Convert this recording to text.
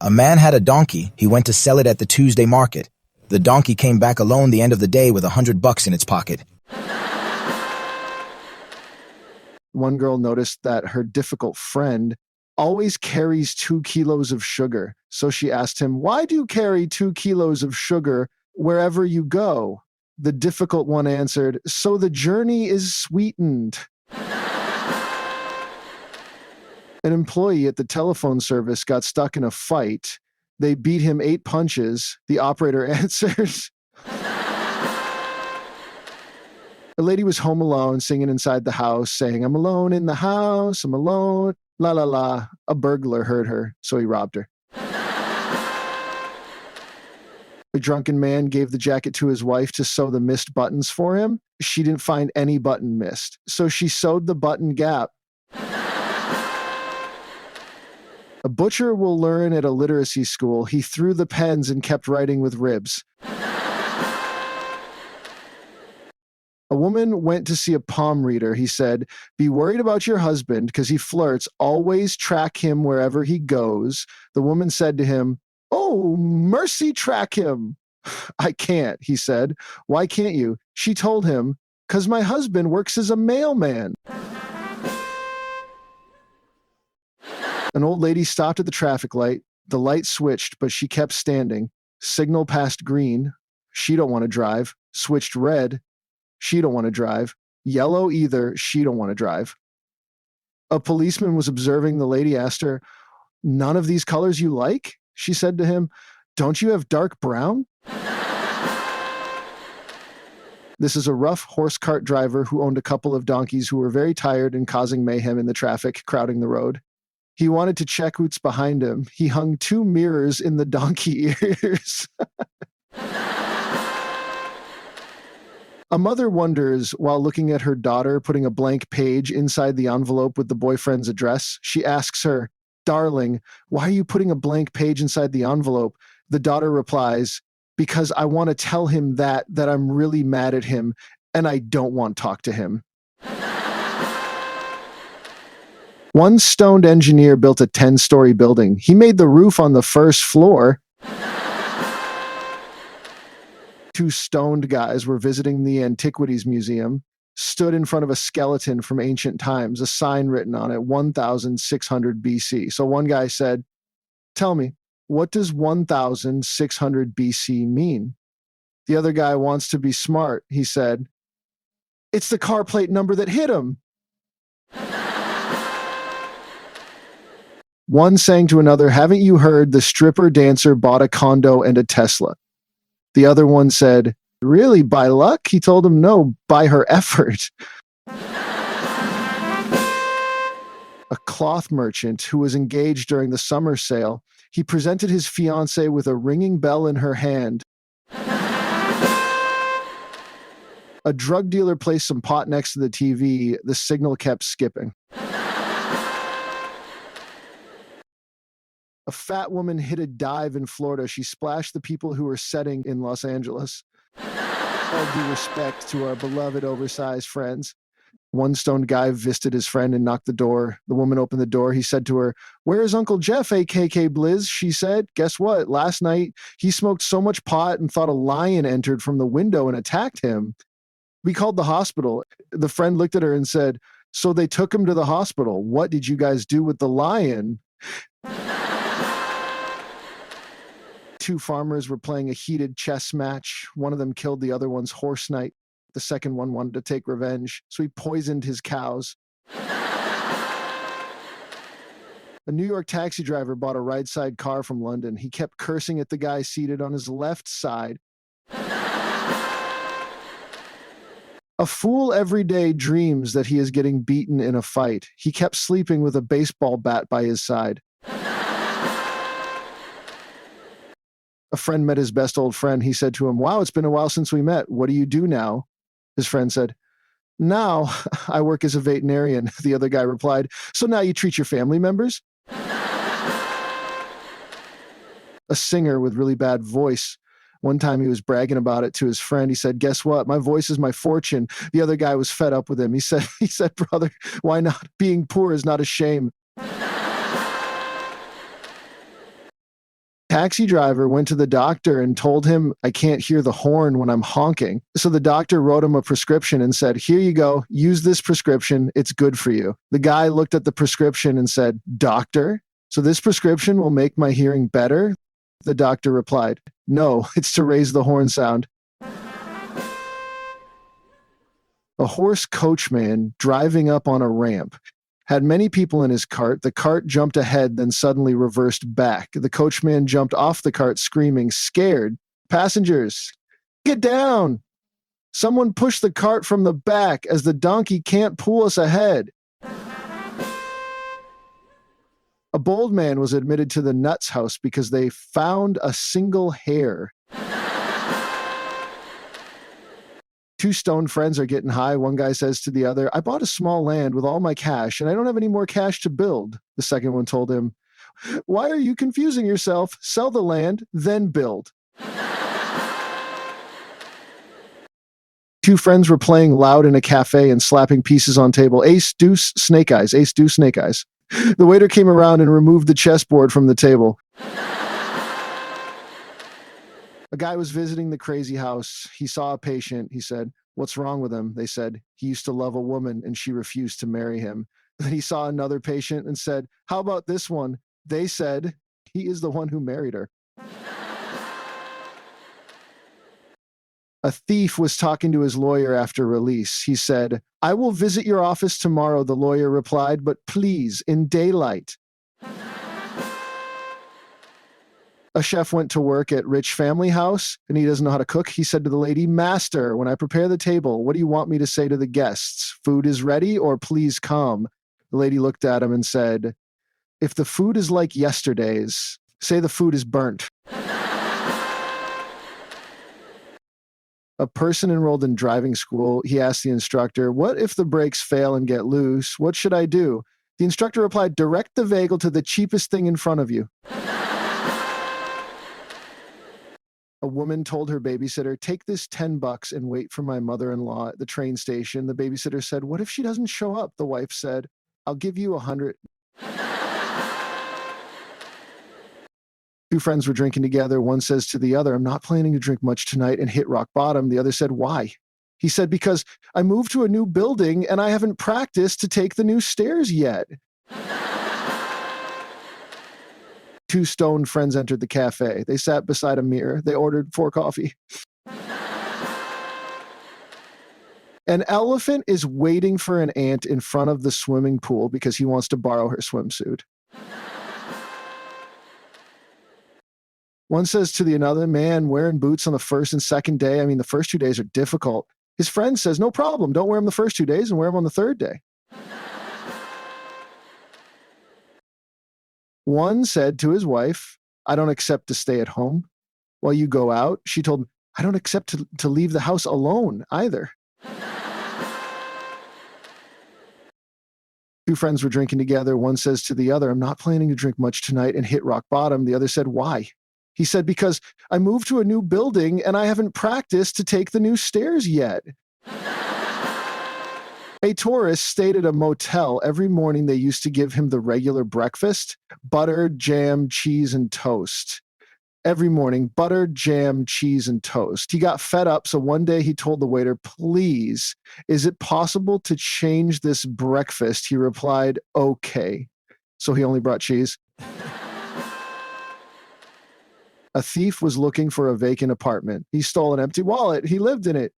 A man had a donkey. He went to sell it at the Tuesday market. The donkey came back alone the end of the day with $100 in its pocket. One girl noticed that her difficult friend always carries 2 kilos of sugar. So she asked him, "Why do you carry 2 kilos of sugar wherever you go?" The difficult one answered, "So the journey is sweetened." An employee at the telephone service got stuck in a fight. They beat him 8 punches. The operator answers. A lady was home alone, singing inside the house, saying, "I'm alone in the house, I'm alone, la la la." A burglar heard her, so he robbed her. A drunken man gave the jacket to his wife to sew the missed buttons for him. She didn't find any button missed, so she sewed the button gap. A butcher will learn at a literacy school. He threw the pens and kept writing with ribs. A woman went to see a palm reader. He said, "Be worried about your husband because he flirts. Always track him wherever he goes." The woman said to him, "Oh, mercy, track him." "I can't," he said. "Why can't you?" She told him, "'Cause my husband works as a mailman." An old lady stopped at the traffic light. The light switched, but she kept standing. Signal passed green. She don't want to drive. Switched red. She don't want to drive. Yellow either. She don't want to drive. A policeman was observing the lady, asked her, "None of these colors you like?" She said to him, "Don't you have dark brown?" This is a rough horse cart driver who owned a couple of donkeys who were very tired and causing mayhem in the traffic, crowding the road. He wanted to check who's behind him. He hung 2 mirrors in the donkey ears. A mother wonders, while looking at her daughter putting a blank page inside the envelope with the boyfriend's address, she asks her, "Darling, why are you putting a blank page inside the envelope?" The daughter replies, "Because I want to tell him that I'm really mad at him and I don't want to talk to him." One stoned engineer built a 10-story building. He made the roof on the first floor. 2 stoned guys were visiting the Antiquities Museum, stood in front of a skeleton from ancient times, a sign written on it, 1600 BC. So one guy said, "Tell me, what does 1600 BC mean?" The other guy wants to be smart. He said, "It's the car plate number that hit him." One saying to another, "Haven't you heard the stripper dancer bought a condo and a Tesla?" The other one said, "Really, by luck?" He told him, "No, by her effort." A cloth merchant who was engaged during the summer sale, he presented his fiancée with a ringing bell in her hand. A drug dealer placed some pot next to the TV. The signal kept skipping. A fat woman hit a dive in Florida. She splashed the people who were setting in Los Angeles. All due respect to our beloved oversized friends. One stoned guy visited his friend and knocked the door. The woman opened the door. He said to her, "Where's Uncle Jeff, AKK Blizz?" She said, "Guess what? Last night he smoked so much pot and thought a lion entered from the window and attacked him. We called the hospital." The friend looked at her and said, "So they took him to the hospital. What did you guys do with the lion?" 2 farmers were playing a heated chess match. One of them killed the other one's horse knight. The second one wanted to take revenge, so he poisoned his cows. A New York taxi driver bought a ride-side car from London. He kept cursing at the guy seated on his left side. A fool every day dreams that he is getting beaten in a fight. He kept sleeping with a baseball bat by his side. A friend met his best old friend. He said to him, "Wow, it's been a while since we met. What do you do now?" His friend said, "Now, I work as a veterinarian." The other guy replied, "So now you treat your family members?" A singer with really bad voice. One time he was bragging about it to his friend. He said, "Guess what? My voice is my fortune." The other guy was fed up with him. He said, "Brother, why not? Being poor is not a shame." Taxi driver went to the doctor and told him, I can't hear the horn when I'm honking. So the doctor wrote him a prescription and said, here you go, use this prescription. It's good for you. The guy looked at the prescription and said, doctor, so this prescription will make my hearing better? The doctor replied, no, it's to raise the horn sound. A horse coachman driving up on a ramp had many people in his cart. The cart jumped ahead, then suddenly reversed back. The coachman jumped off the cart screaming, scared, passengers, get down. Someone push the cart from the back as the donkey can't pull us ahead. A bold man was admitted to the nuts house because they found a single hair. Two stoned friends are getting high. One guy says to the other, I bought a small land with all my cash and I don't have any more cash to build. The second one told him, why are you confusing yourself? Sell the land, then build. Two friends were playing loud in a cafe and slapping pieces on table. Ace, deuce, snake eyes. Ace, deuce, snake eyes. The waiter came around and removed the chessboard from the table. A guy was visiting the crazy house. He saw a patient. He said, what's wrong with him? They said, he used to love a woman and she refused to marry him. Then he saw another patient and said, how about this one? They said, he is the one who married her. A thief was talking to his lawyer after release. He said, I will visit your office tomorrow, the lawyer replied, but please, in daylight. A chef went to work at rich family house and he doesn't know how to cook. He said to the lady, Master, when I prepare the table, what do you want me to say to the guests? Food is ready or please come? The lady looked at him and said, if the food is like yesterday's, say the food is burnt. A person enrolled in driving school, he asked the instructor, what if the brakes fail and get loose? What should I do? The instructor replied, direct the vehicle to the cheapest thing in front of you. A woman told her babysitter, take this $10 and wait for my mother-in-law at the train station. The babysitter said, what if she doesn't show up? The wife said, I'll give you 100. Two friends were drinking together. One says to the other, I'm not planning to drink much tonight, and hit rock bottom. The other said, why? He said, because I moved to a new building and I haven't practiced to take the new stairs yet. Two stoned friends entered the cafe. They sat beside a mirror. They ordered 4 coffee. An elephant is waiting for an ant in front of the swimming pool because he wants to borrow her swimsuit. One says to the another, man, wearing boots on the first and second day. I mean, the first 2 days are difficult. His friend says, no problem. Don't wear them the first 2 days and wear them on the third day. One said to his wife, I don't accept to stay at home while you go out. She told him, I don't accept to leave the house alone either. Two friends were drinking together. One says to the other, I'm not planning to drink much tonight, and hit rock bottom. The other said, why? He said, because I moved to a new building and I haven't practiced to take the new stairs yet. A tourist stayed at a motel. Every morning they used to give him the regular breakfast, butter, jam, cheese, and toast. Every morning, butter, jam, cheese, and toast. He got fed up, so one day he told the waiter, please, is it possible to change this breakfast? He replied, okay. So he only brought cheese. A thief was looking for a vacant apartment. He stole an empty wallet. He lived in it.